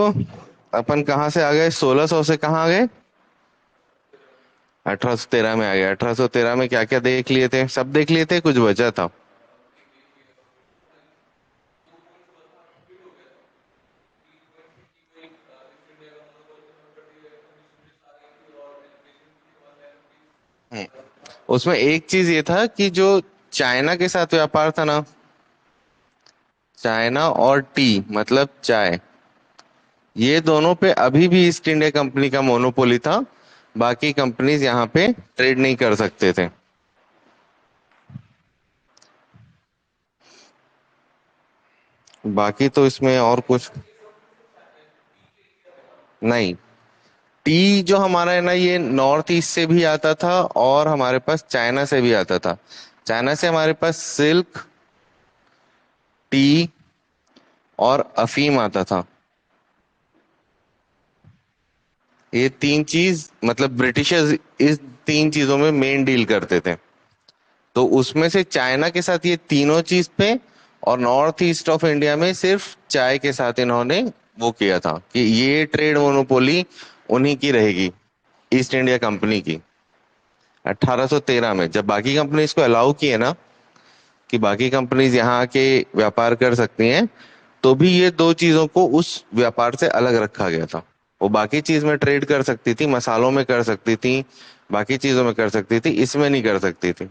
अपन कहाँ से आ गए, 1600 से कहाँ आ गए, 1813 में आ गए। 1813 में क्या क्या देख लिए थे, सब देख लिए थे, कुछ बचा था? हम्म। उसमें एक चीज ये था कि जो चाइना के साथ व्यापार था ना, चाइना और टी मतलब चाय, ये दोनों पे अभी भी ईस्ट इंडिया कंपनी का मोनोपोली था। बाकी कंपनीज यहाँ पे ट्रेड नहीं कर सकते थे। बाकी तो इसमें और कुछ नहीं। टी जो हमारा है ना, ये नॉर्थ ईस्ट से भी आता था और हमारे पास चाइना से भी आता था। चाइना से हमारे पास सिल्क, टी और अफीम आता था। ये तीन चीज मतलब ब्रिटिशर्स इस तीन चीजों में मेन डील करते थे। तो उसमें से चाइना के साथ ये तीनों चीज पे, और नॉर्थ ईस्ट ऑफ इंडिया में सिर्फ चाय के साथ इन्होंने वो किया था कि ये ट्रेड मोनोपोली उन्हीं की रहेगी, ईस्ट इंडिया कंपनी की। 1813 में जब बाकी कंपनी इसको अलाउ किए ना, कि बाकी कंपनीज यहाँ आके व्यापार कर सकती हैं, तो भी ये दो चीजों को उस व्यापार से अलग रखा गया था। वो बाकी चीज में ट्रेड कर सकती थी, मसालों में कर सकती थी, बाकी चीजों में कर सकती थी, इसमें नहीं कर सकती थी।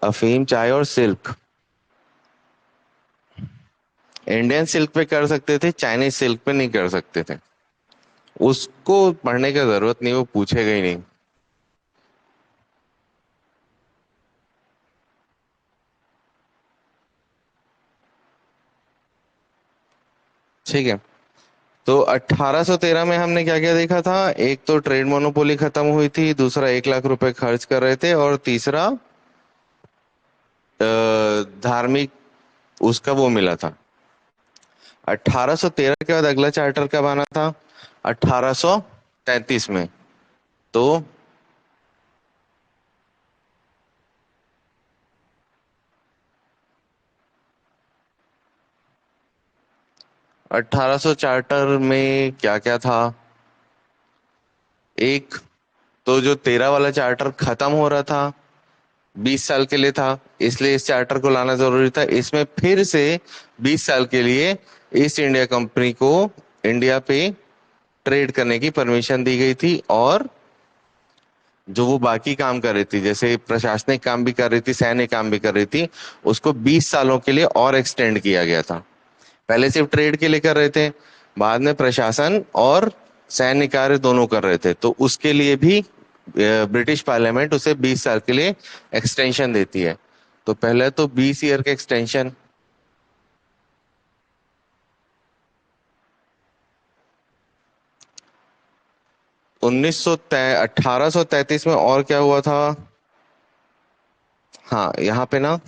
अफीम, चाय और सिल्क इंडियन सिल्क पे कर सकते थे, चाइनीज सिल्क पे नहीं कर सकते थे। उसको पढ़ने की जरूरत नहीं, वो पूछेगा ही नहीं। ठीक है। तो 1813 में हमने क्या क्या देखा था? एक तो ट्रेड मोनोपोली खत्म हुई थी, दूसरा 1 लाख रुपए खर्च कर रहे थे, और तीसरा धार्मिक उसका वो मिला था। 1813 के बाद अगला चार्टर कब आना था? 1833 में। तो 1800 चार्टर में क्या क्या था? एक तो जो 13 वाला चार्टर खत्म हो रहा था, 20 साल के लिए था, इसलिए इस चार्टर को लाना जरूरी था। इसमें फिर से 20 साल के लिए ईस्ट इंडिया कंपनी को इंडिया पे ट्रेड करने की परमिशन दी गई थी, और जो वो बाकी काम कर रही थी, जैसे प्रशासनिक काम भी कर रही थी, सैन्य काम भी कर रही थी, उसको 20 सालों के लिए और एक्सटेंड किया गया था। पहले सिर्फ ट्रेड के लिए कर रहे थे, बाद में प्रशासन और सैन्य कार्य दोनों कर रहे थे, तो उसके लिए भी ब्रिटिश पार्लियामेंट उसे 20 साल के लिए एक्सटेंशन देती है। तो पहले तो 20 ईयर का एक्सटेंशन। 1833 में और क्या हुआ था? हाँ, यहाँ पे ना,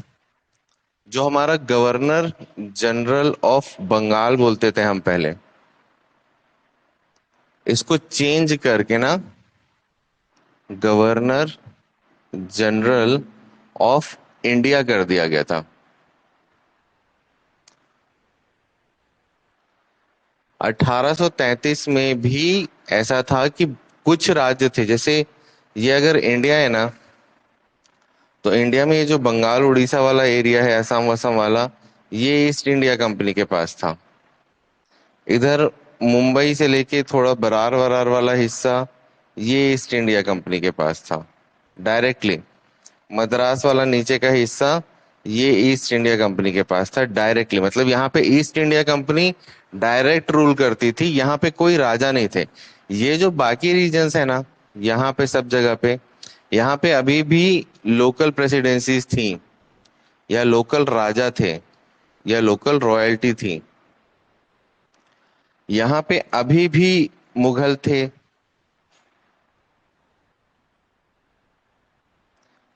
जो हमारा गवर्नर जनरल ऑफ बंगाल बोलते थे हम पहले, इसको चेंज करके ना गवर्नर जनरल ऑफ इंडिया कर दिया गया था। 1833 में भी ऐसा था कि कुछ राज्य थे, जैसे ये अगर इंडिया है ना, तो इंडिया में ये जो बंगाल उड़ीसा वाला एरिया है, असम वसम वाला, ये ईस्ट इंडिया कंपनी के पास था। इधर मुंबई से लेके थोड़ा बरार वरार वाला हिस्सा, ये ईस्ट इंडिया कंपनी के पास था डायरेक्टली। मद्रास वाला नीचे का हिस्सा, ये ईस्ट इंडिया कंपनी के पास था डायरेक्टली। मतलब यहाँ पे east India company direct rule करती थी, यहाँ पे कोई राजा नहीं थे। ये जो बाकी रीजन्स है ना, यहाँ पे सब जगह पे, यहाँ पे अभी भी लोकल प्रेसिडेंसीज थी, या लोकल राजा थे, या लोकल रॉयल्टी थी। यहाँ पे अभी भी मुगल थे।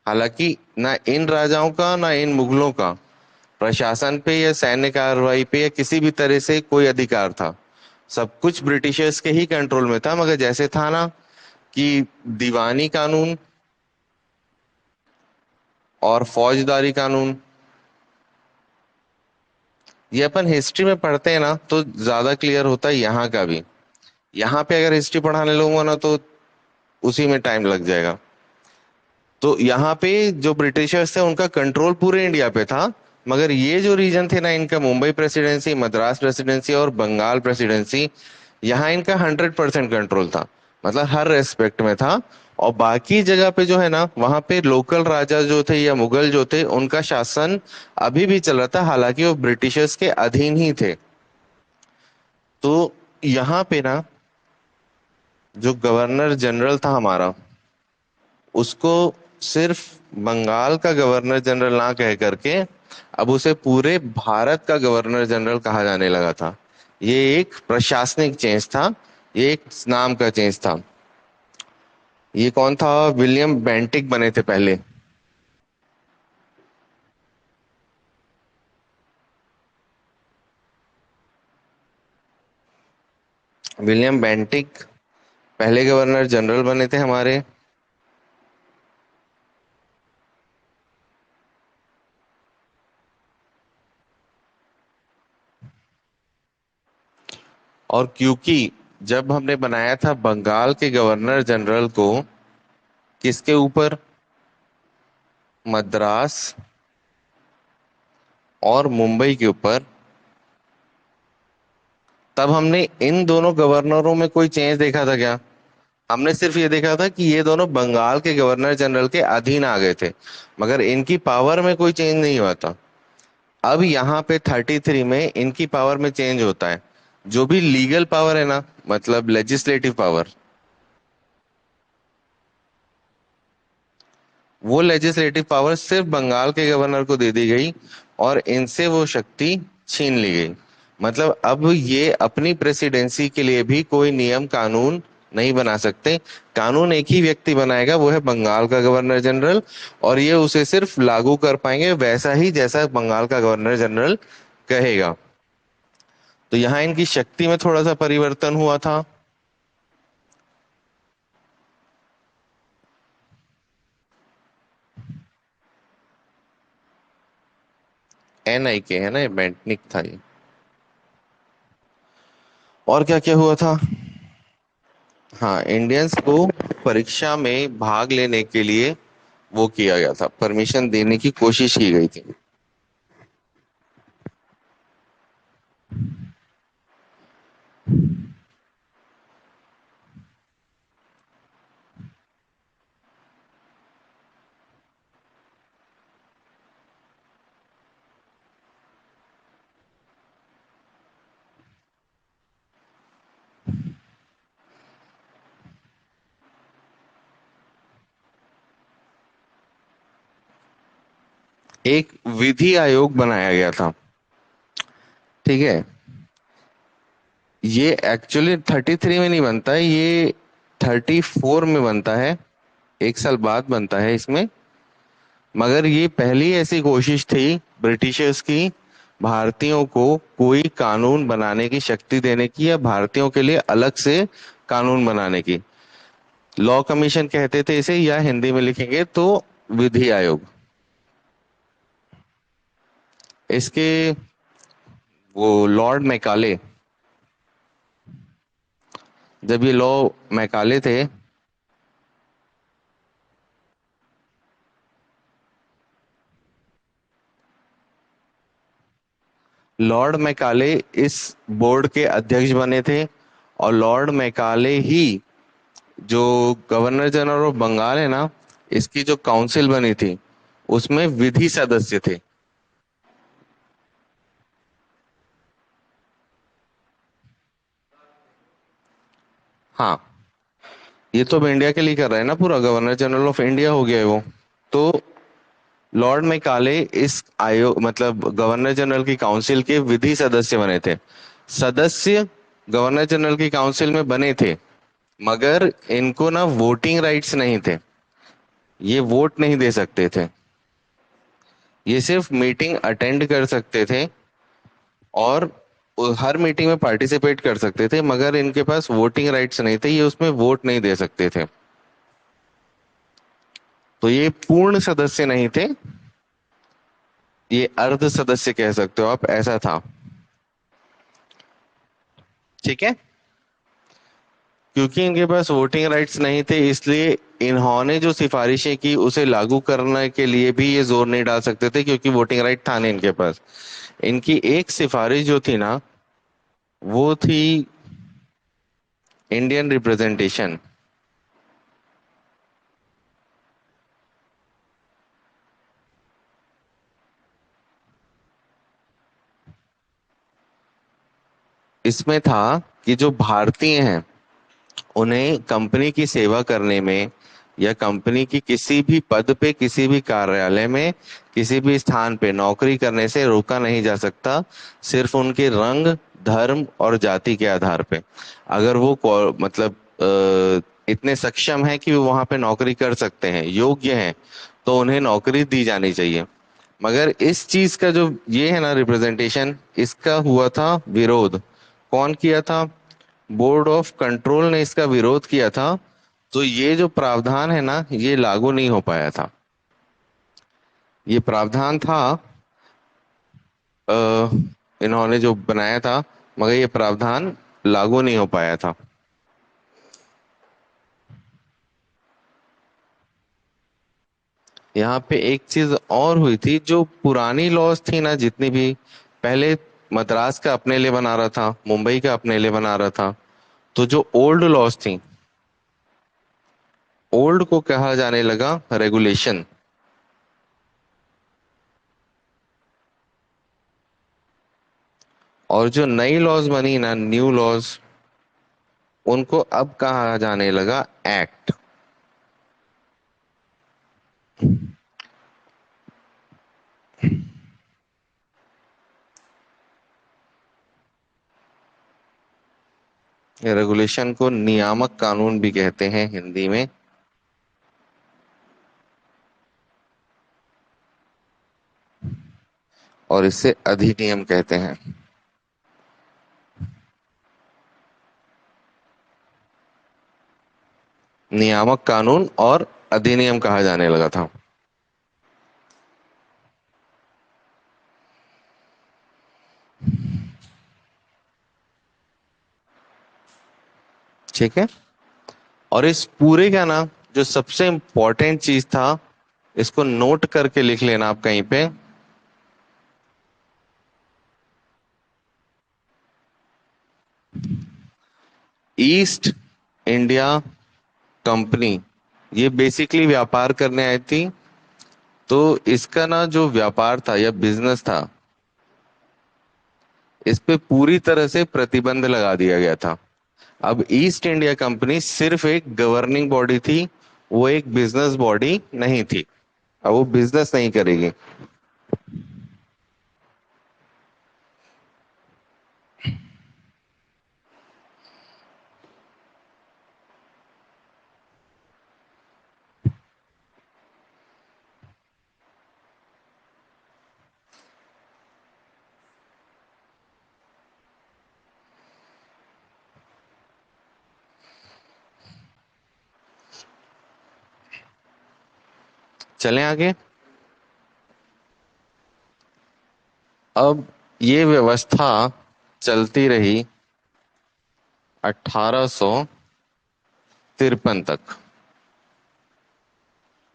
हालांकि ना इन राजाओं का ना इन मुगलों का प्रशासन पे या सैन्य कार्रवाई पे या किसी भी तरह से कोई अधिकार था। सब कुछ ब्रिटिशर्स के ही कंट्रोल में था, मगर जैसे था ना कि दीवानी कानून और फौजदारी कानून, ये अपन हिस्ट्री में पढ़ते हैं ना तो ज्यादा क्लियर होता है यहाँ का भी। यहाँ पे अगर हिस्ट्री पढ़ाने लगूंगा ना तो उसी में टाइम लग जाएगा। तो यहाँ पे जो ब्रिटिशर्स थे उनका कंट्रोल पूरे इंडिया पे था। मगर ये जो रीजन थे ना, इनका मुंबई प्रेसिडेंसी, मद्रास प्रेसिडेंसी और बंगाल प्रेसिडेंसी, यहाँ इनका 100% कंट्रोल था। मतलब हर रेस्पेक्ट में था। और बाकी जगह पे जो है ना, वहां पे लोकल राजा जो थे या मुगल जो थे, उनका शासन अभी भी चल रहा था, हालांकि वो ब्रिटिशर्स के अधीन ही थे। तो यहाँ पे ना, जो गवर्नर जनरल था हमारा, उसको सिर्फ बंगाल का गवर्नर जनरल ना कह करके अब उसे पूरे भारत का गवर्नर जनरल कहा जाने लगा था। ये एक प्रशासनिक चेंज था। ये एक नाम का चेंज था। ये कौन था? विलियम बेंटिक बने थे पहले। विलियम बेंटिक पहले गवर्नर जनरल बने थे हमारे। और क्योंकि जब हमने बनाया था बंगाल के गवर्नर जनरल को, किसके ऊपर? मद्रास और मुंबई के ऊपर, तब हमने इन दोनों गवर्नरों में कोई चेंज देखा था क्या? हमने सिर्फ ये देखा था कि ये दोनों बंगाल के गवर्नर जनरल के अधीन आ गए थे, मगर इनकी पावर में कोई चेंज नहीं हुआ था। अब यहाँ पे 33 में इनकी पावर में चेंज होता है। जो भी लीगल पावर है ना, मतलब लेजिस्लेटिव पावर, वो लेजिस्लेटिव पावर सिर्फ बंगाल के गवर्नर को दे दी गई और इनसे वो शक्ति छीन ली गई। मतलब अब ये अपनी प्रेसिडेंसी के लिए भी कोई नियम कानून नहीं बना सकते। कानून एक ही व्यक्ति बनाएगा, वो है बंगाल का गवर्नर जनरल। और ये उसे सिर्फ लागू कर पाएंगे वैसा ही जैसा बंगाल का गवर्नर जनरल कहेगा। तो यहाँ इनकी शक्ति में थोड़ा सा परिवर्तन हुआ था। NI के है ना, ये बेंटनिक था ये। और क्या क्या हुआ था? हाँ, इंडियंस को परीक्षा में भाग लेने के लिए वो किया गया था, परमिशन देने की कोशिश की गई थी। एक विधि आयोग बनाया गया था। ठीक है। ये एक्चुअली 33 में नहीं बनता है, ये 34 में बनता है। एक साल बाद बनता है इसमें। मगर ये पहली ऐसी कोशिश थी ब्रिटिशर्स की, भारतीयों को कोई कानून बनाने की शक्ति देने की, या भारतीयों के लिए अलग से कानून बनाने की। लॉ कमीशन कहते थे इसे, या हिंदी में लिखेंगे तो विधि आयोग। इसके वो लॉर्ड मैकाले, जब ये लॉ मैकाले थे, लॉर्ड मैकाले इस बोर्ड के अध्यक्ष बने थे। और लॉर्ड मैकाले ही जो गवर्नर जनरल ऑफ बंगाल है ना, इसकी जो काउंसिल बनी थी, उसमें विधि सदस्य थे। हाँ, ये तो अब इंडिया के लिए कर रहा है ना, पूरा गवर्नर जनरल ऑफ इंडिया हो गया है वो। तो लॉर्ड मैकाले इस आयोग, मतलब गवर्नर जनरल की काउंसिल के विधि सदस्य बने थे। सदस्य गवर्नर जनरल की काउंसिल में बने थे, मगर इनको ना वोटिंग राइट्स नहीं थे। ये वोट नहीं दे सकते थे। ये सिर्फ मीटिंग अटेंड कर सकते थे और हर मीटिंग में पार्टिसिपेट कर सकते थे, मगर इनके पास वोटिंग राइट्स नहीं थे, ये उसमें वोट नहीं दे सकते थे। तो ये पूर्ण सदस्य नहीं थे, ये अर्ध सदस्य कह सकते हो आप, ऐसा था। ठीक है। क्योंकि इनके पास वोटिंग राइट्स नहीं थे, इसलिए इन्होंने जो सिफारिशें की उसे लागू करने के लिए भी ये जोर नहीं डाल सकते थे, क्योंकि वोटिंग राइट था नहीं इनके पास। इनकी एक सिफारिश जो थी ना, वो थी इंडियन रिप्रेजेंटेशन। इसमें था कि जो भारतीय हैं उन्हें कंपनी की सेवा करने में या कंपनी की किसी भी पद पे, किसी भी कार्यालय में, किसी भी स्थान पे नौकरी करने से रोका नहीं जा सकता, सिर्फ उनके रंग, धर्म और जाति के आधार पे। अगर वो मतलब इतने सक्षम हैं कि वो वहां पे नौकरी कर सकते हैं, योग्य हैं, तो उन्हें नौकरी दी जानी चाहिए। मगर इस चीज का जो ये है ना रिप्रेजेंटेशन, इसका हुआ था विरोध। कौन किया था? बोर्ड ऑफ कंट्रोल ने इसका विरोध किया था। तो ये जो प्रावधान है ना, ये लागू नहीं हो पाया था। ये प्रावधान था, आ, इन्होंने जो बनाया था, मगर ये प्रावधान लागू नहीं हो पाया था। यहाँ पे एक चीज और हुई थी, जो पुरानी लॉज थी ना जितनी भी, पहले मद्रास का अपने लिए बना रहा था, मुंबई का अपने लिए बना रहा था। तो जो ओल्ड लॉज थी, ओल्ड को कहा जाने लगा रेगुलेशन। और जो नई लॉज बनी ना, न्यू लॉज, उनको अब कहा जाने लगा एक्ट। रेगुलेशन को नियामक कानून भी कहते हैं हिंदी में। और इसे अधिनियम कहते हैं। नियामक कानून और अधिनियम कहा जाने लगा था। ठीक है। और इस पूरे का ना, जो सबसे इम्पोर्टेंट चीज था, इसको नोट करके लिख लेना आप कहीं पे। ईस्ट इंडिया कंपनी, ये बेसिकली व्यापार करने आई थी। तो इसका ना जो व्यापार था या बिजनेस था, इस पे पूरी तरह से प्रतिबंध लगा दिया गया था। अब ईस्ट इंडिया कंपनी सिर्फ एक गवर्निंग बॉडी थी, वो एक बिजनेस बॉडी नहीं थी। अब वो बिजनेस नहीं करेगी। चलें आगे। अब ये व्यवस्था चलती रही 1853 तक।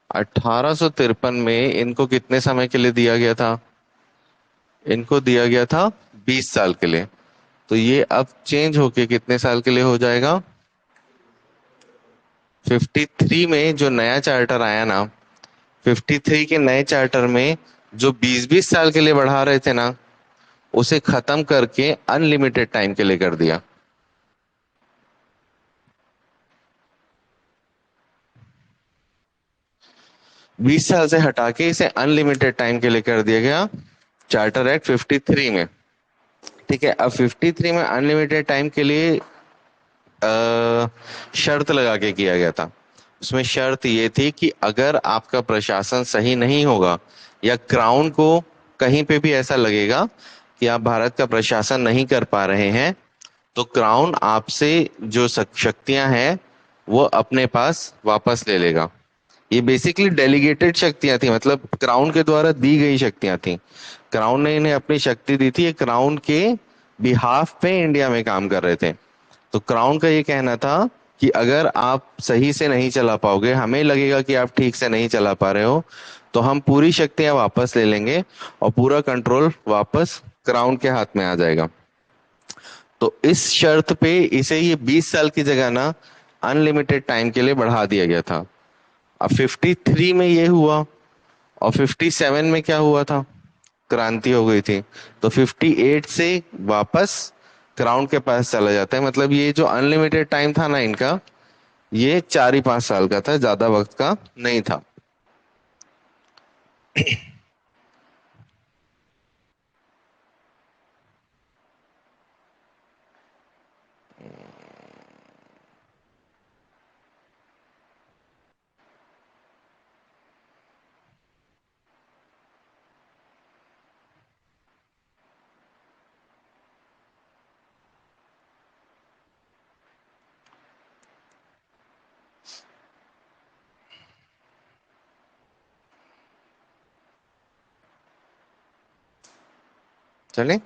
1853 में इनको कितने समय के लिए दिया गया था? इनको दिया गया था 20 साल के लिए। तो ये अब चेंज होके कितने साल के लिए हो जाएगा? 53 में जो नया चार्टर आया ना, 53 के नए चार्टर में जो 20-20 साल के लिए बढ़ा रहे थे ना, उसे खत्म करके अनलिमिटेड टाइम के लिए कर दिया। 20 साल से हटा के इसे अनलिमिटेड टाइम के लिए कर दिया गया, चार्टर एक्ट 53 में। ठीक है। अब 53 में अनलिमिटेड टाइम के लिए शर्त लगा के किया गया था। उसमें शर्त ये थी कि अगर आपका प्रशासन सही नहीं होगा, या क्राउन को कहीं पे भी ऐसा लगेगा कि आप भारत का प्रशासन नहीं कर पा रहे हैं, तो क्राउन आपसे जो शक्तियां हैं वो अपने पास वापस ले लेगा। ये बेसिकली डेलीगेटेड शक्तियां थी, मतलब क्राउन के द्वारा दी गई शक्तियां थी। क्राउन ने इन्हें अपनी शक्ति दी थी, ये क्राउन के बिहाफ पे इंडिया में काम कर रहे थे। तो क्राउन का ये कहना था कि अगर आप सही से नहीं चला पाओगे, हमें लगेगा कि आप ठीक से नहीं चला पा रहे हो, तो हम पूरी शक्तियां वापस ले लेंगे और पूरा कंट्रोल वापस क्राउन के हाथ में आ जाएगा। तो इस शर्त पे इसे ये 20 साल की जगह ना अनलिमिटेड टाइम के लिए बढ़ा दिया गया था। अब 53 में ये हुआ, और 57 में क्या हुआ था, क्रांति हो गई थी। तो 58 से वापस क्राउन के पास चला जाता है। मतलब ये जो अनलिमिटेड टाइम था ना इनका, ये 4 ही 5 साल का था, ज्यादा वक्त का नहीं था। चले,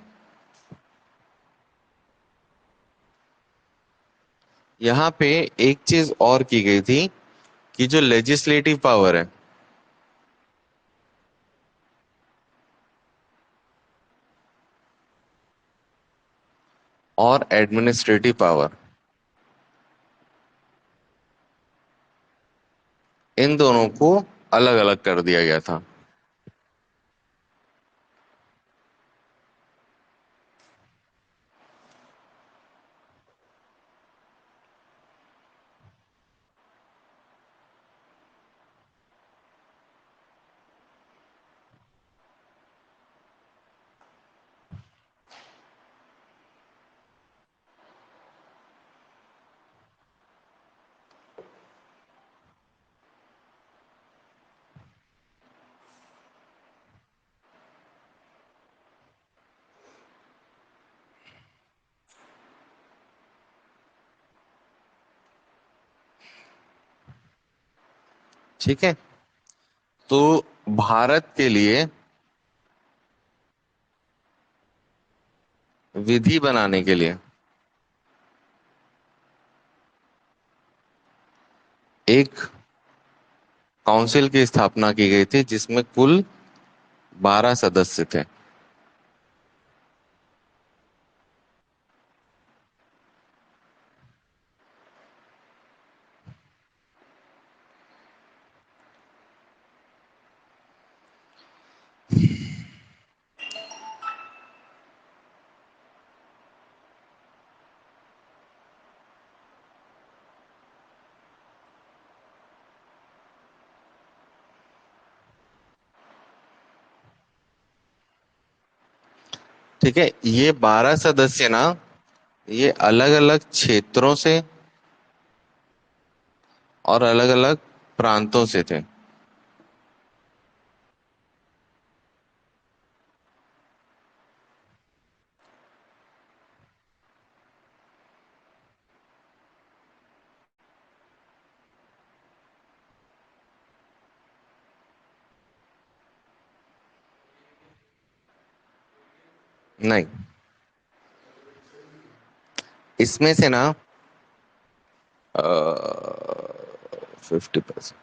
यहाँ पे एक चीज और की गई थी कि जो लेजिस्लेटिव पावर है और एडमिनिस्ट्रेटिव पावर, इन दोनों को अलग अलग कर दिया गया था। ठीक है। तो भारत के लिए विधि बनाने के लिए एक काउंसिल की स्थापना की गई थी, जिसमें कुल 12 सदस्य थे। ठीक है, ये 12 सदस्य ना, ये अलग अलग क्षेत्रों से और अलग अलग प्रांतों से थे। नहीं, इसमें से ना 50%,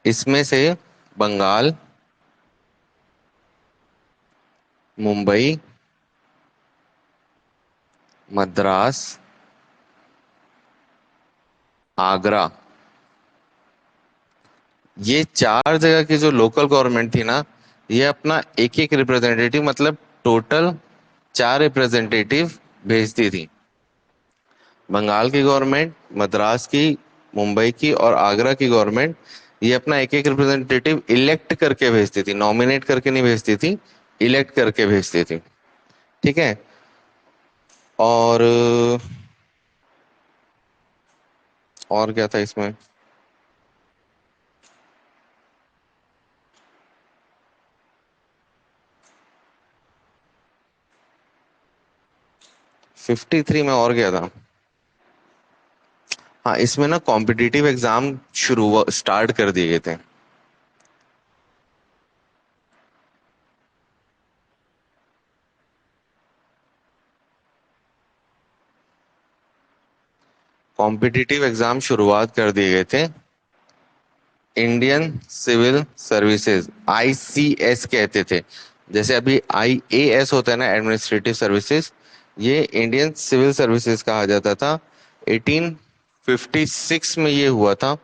इसमें से बंगाल, मुंबई, मद्रास, आगरा, ये 4 जगह की जो लोकल गवर्नमेंट थी ना, ये अपना एक एक रिप्रेजेंटेटिव, मतलब टोटल 4 रिप्रेजेंटेटिव भेजती थी। बंगाल की गवर्नमेंट, मद्रास की, मुंबई की और आगरा की गवर्नमेंट, ये अपना एक एक रिप्रेजेंटेटिव इलेक्ट करके भेजती थी, नॉमिनेट करके नहीं भेजती थी, इलेक्ट करके भेजती थी। ठीक है। और क्या था इसमें? 53 में और क्या था? हाँ, इसमें ना कॉम्पिटिटिव एग्जाम शुरू स्टार्ट कर दिए गए थे। कॉम्पिटिटिव एग्जाम शुरुआत कर दिए गए थे। इंडियन सिविल सर्विसेज, आईसीएस कहते थे। जैसे अभी आईएएस होता है ना, एडमिनिस्ट्रेटिव सर्विसेज, ये इंडियन सिविल सर्विसेज कहा जाता था। 1856 में ये हुआ था।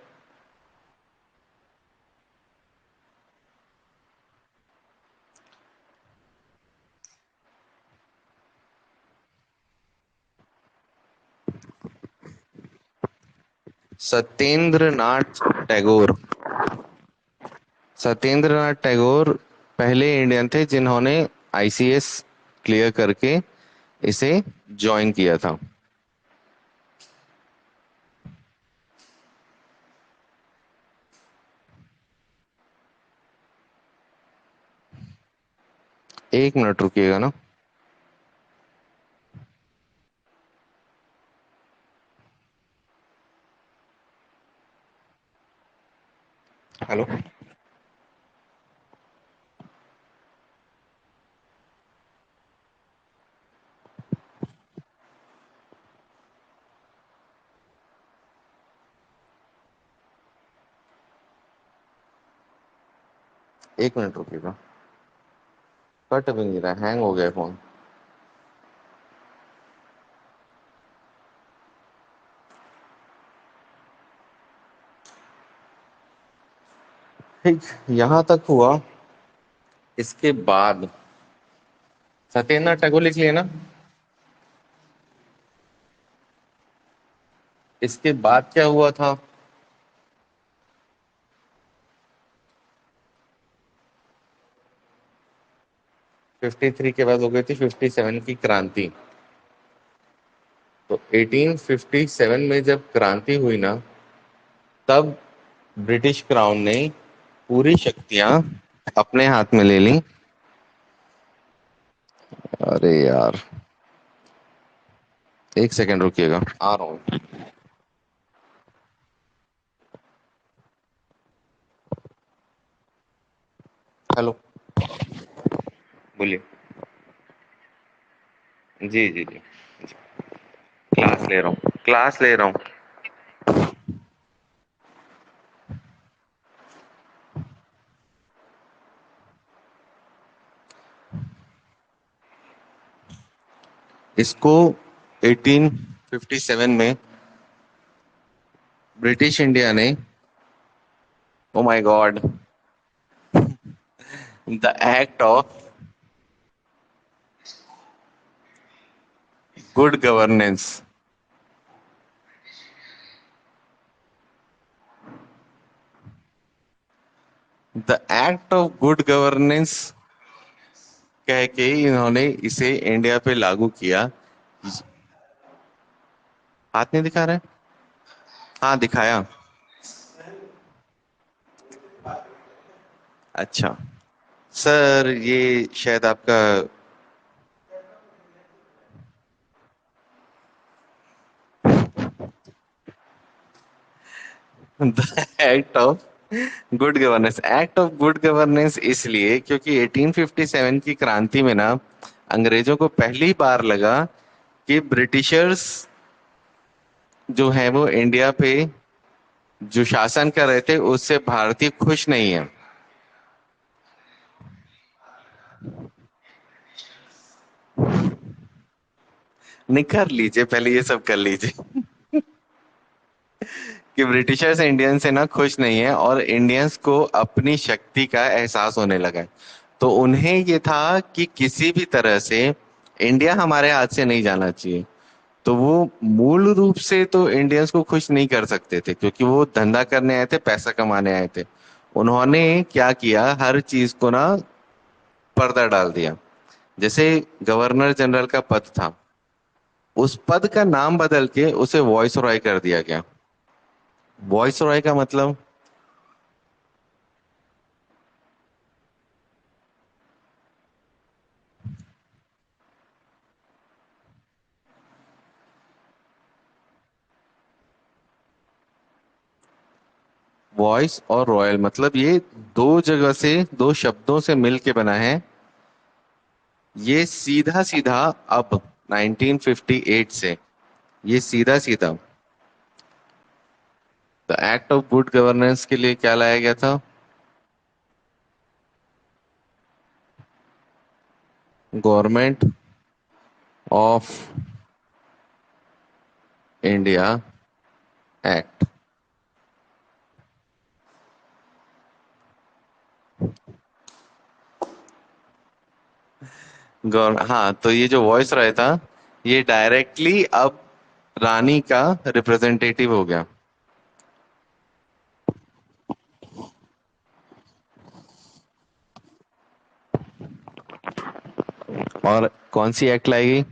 सत्येंद्र नाथ टैगोर। सत्येंद्र नाथ टैगोर पहले इंडियन थे जिन्होंने आईसीएस क्लियर करके इसे ज्वाइन किया था। एक मिनट रुकिएगा ना। हेलो। एक मिनट रुकिएगा। कट भी नहीं रहा, हैंग हो गया फोन। ठीक, यहां तक हुआ। इसके बाद सत्येंद्र नाथ टैगोर लिख लिए ना। इसके बाद क्या हुआ था? 53 के बाद हो गई थी 57 की क्रांति। तो 1857 में जब क्रांति हुई ना, तब ब्रिटिश क्राउन ने पूरी शक्तियां अपने हाथ में ले ली। अरे यार, एक सेकंड रुकिएगा, आ रहा हूँ। हेलो। बोलिए। जी जी जी। क्लास ले रहा हूँ, क्लास ले रहा हूँ। इसको 1857 में ब्रिटिश इंडिया ने, oh my God, the act of good governance, the act of good governance कह के इन्होंने इसे इंडिया पे लागू किया। हाथ नहीं दिखा रहे? हाँ दिखाया। अच्छा सर, ये शायद आपका the act of good governance, act of good governance इसलिए क्योंकि 1857 की क्रांति में ना, अंग्रेजों को पहली बार लगा कि ब्रिटिशर्स जो है वो इंडिया पे जो शासन कर रहे थे उससे भारतीय खुश नहीं है। नहीं, कर लीजिए पहले, ये सब कर लीजिए। कि ब्रिटिशर्स इंडियन से ना खुश नहीं है और इंडियंस को अपनी शक्ति का एहसास होने लगा है। तो उन्हें ये था कि किसी भी तरह से इंडिया हमारे हाथ से नहीं जाना चाहिए। तो वो मूल रूप से तो इंडियंस को खुश नहीं कर सकते थे क्योंकि वो धंधा करने आए थे, पैसा कमाने आए थे। उन्होंने क्या किया, हर चीज को ना पर्दा डाल दिया। जैसे गवर्नर जनरल का पद था, उस पद का नाम बदल के उसे वॉइस रॉय कर दिया गया। वॉइस रॉय का मतलब, वॉइस और रॉयल मतलब ये दो जगह से, दो शब्दों से मिल के बना है। ये सीधा सीधा अब 1958 से, ये सीधा सीधा तो एक्ट ऑफ गुड गवर्नेंस के लिए क्या लाया गया था? Government of India act. हाँ, तो ये जो वॉइस रहा था, ये डायरेक्टली अब रानी का रिप्रेजेंटेटिव हो गया। और कौन सी एक्ट लाएगी?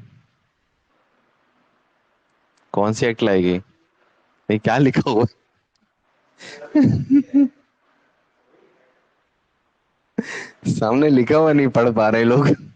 कौन सी एक्ट लाएगी? ये क्या लिखा हुआ है? सामने लिखा हुआ नहीं पढ़ पा रहे लोग।